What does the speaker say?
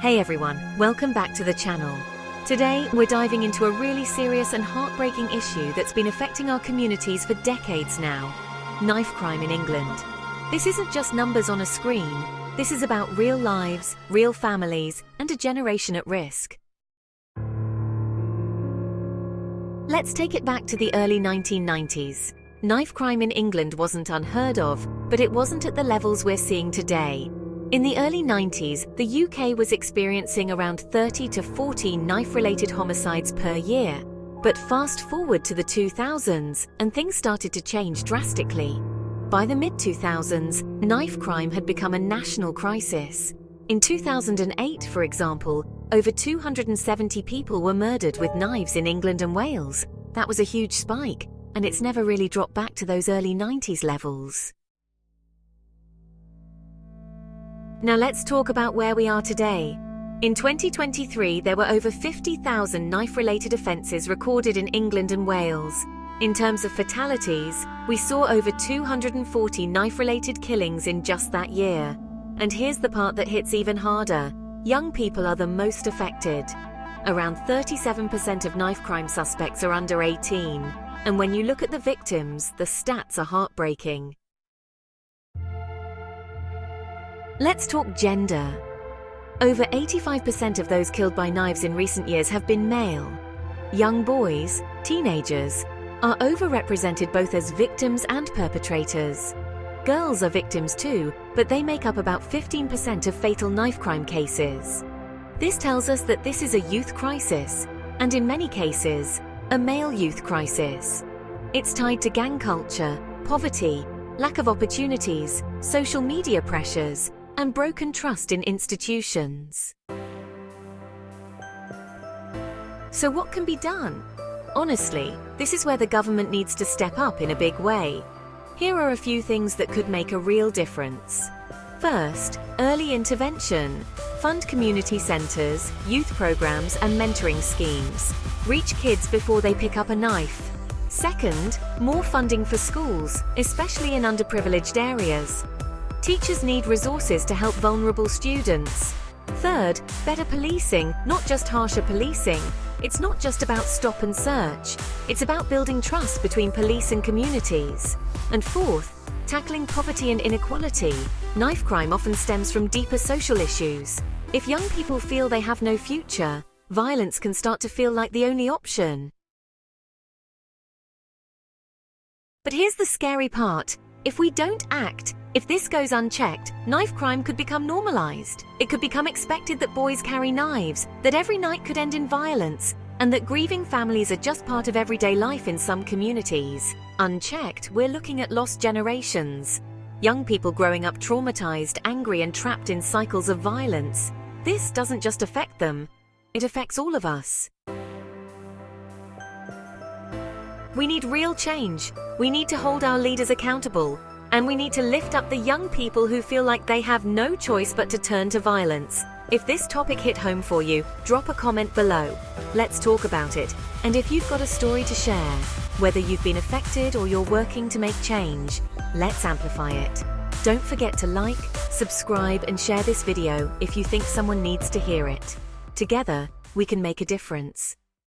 Hey everyone, welcome back to the channel. Today, we're diving into a really serious and heartbreaking issue that's been affecting our communities for decades now: knife crime in England. This isn't just numbers on a screen. This is about real lives, real families, and a generation at risk. Let's take it back to the early 1990s. Knife crime in England wasn't unheard of, but it wasn't at the levels we're seeing today. In the early 90s, the UK was experiencing around 30 to 40 knife-related homicides per year. But fast forward to the 2000s, and things started to change drastically. By the mid-2000s, knife crime had become a national crisis. In 2008, for example, over 270 people were murdered with knives in England and Wales. That was a huge spike, and it's never really dropped back to those early 90s levels. Now let's talk about where we are today. In 2023, there were over 50,000 knife-related offences recorded in England and Wales. In terms of fatalities, we saw over 240 knife-related killings in just that year. And here's the part that hits even harder: young people are the most affected. Around 37% of knife crime suspects are under 18. And when you look at the victims, the stats are heartbreaking. Let's talk gender. Over 85% of those killed by knives in recent years have been male. Young boys, teenagers, are overrepresented both as victims and perpetrators. Girls are victims too, but they make up about 15% of fatal knife crime cases. This tells us that this is a youth crisis, and in many cases, a male youth crisis. It's tied to gang culture, poverty, lack of opportunities, social media pressures, and broken trust in institutions. So what can be done? Honestly, this is where the government needs to step up in a big way. Here are a few things that could make a real difference. First, early intervention. Fund community centres, youth programs, and mentoring schemes. Reach kids before they pick up a knife. Second, more funding for schools, especially in underprivileged areas. Teachers need resources to help vulnerable students. Third, better policing, not just harsher policing. It's not just about stop and search. It's about building trust between police and communities. And fourth, tackling poverty and inequality. Knife crime often stems from deeper social issues. If young people feel they have no future, violence can start to feel like the only option. But here's the scary part. If we don't act, if this goes unchecked, knife crime could become normalized. It could become expected that boys carry knives, that every night could end in violence, and that grieving families are just part of everyday life in some communities. Unchecked, we're looking at lost generations. Young people growing up traumatized, angry, and trapped in cycles of violence. This doesn't just affect them, it affects all of us. We need real change. We need to hold our leaders accountable. And we need to lift up the young people who feel like they have no choice but to turn to violence. If this topic hit home for you, drop a comment below. Let's talk about it. And if you've got a story to share, whether you've been affected or you're working to make change, let's amplify it. Don't forget to like, subscribe, and share this video if you think someone needs to hear it. Together, we can make a difference.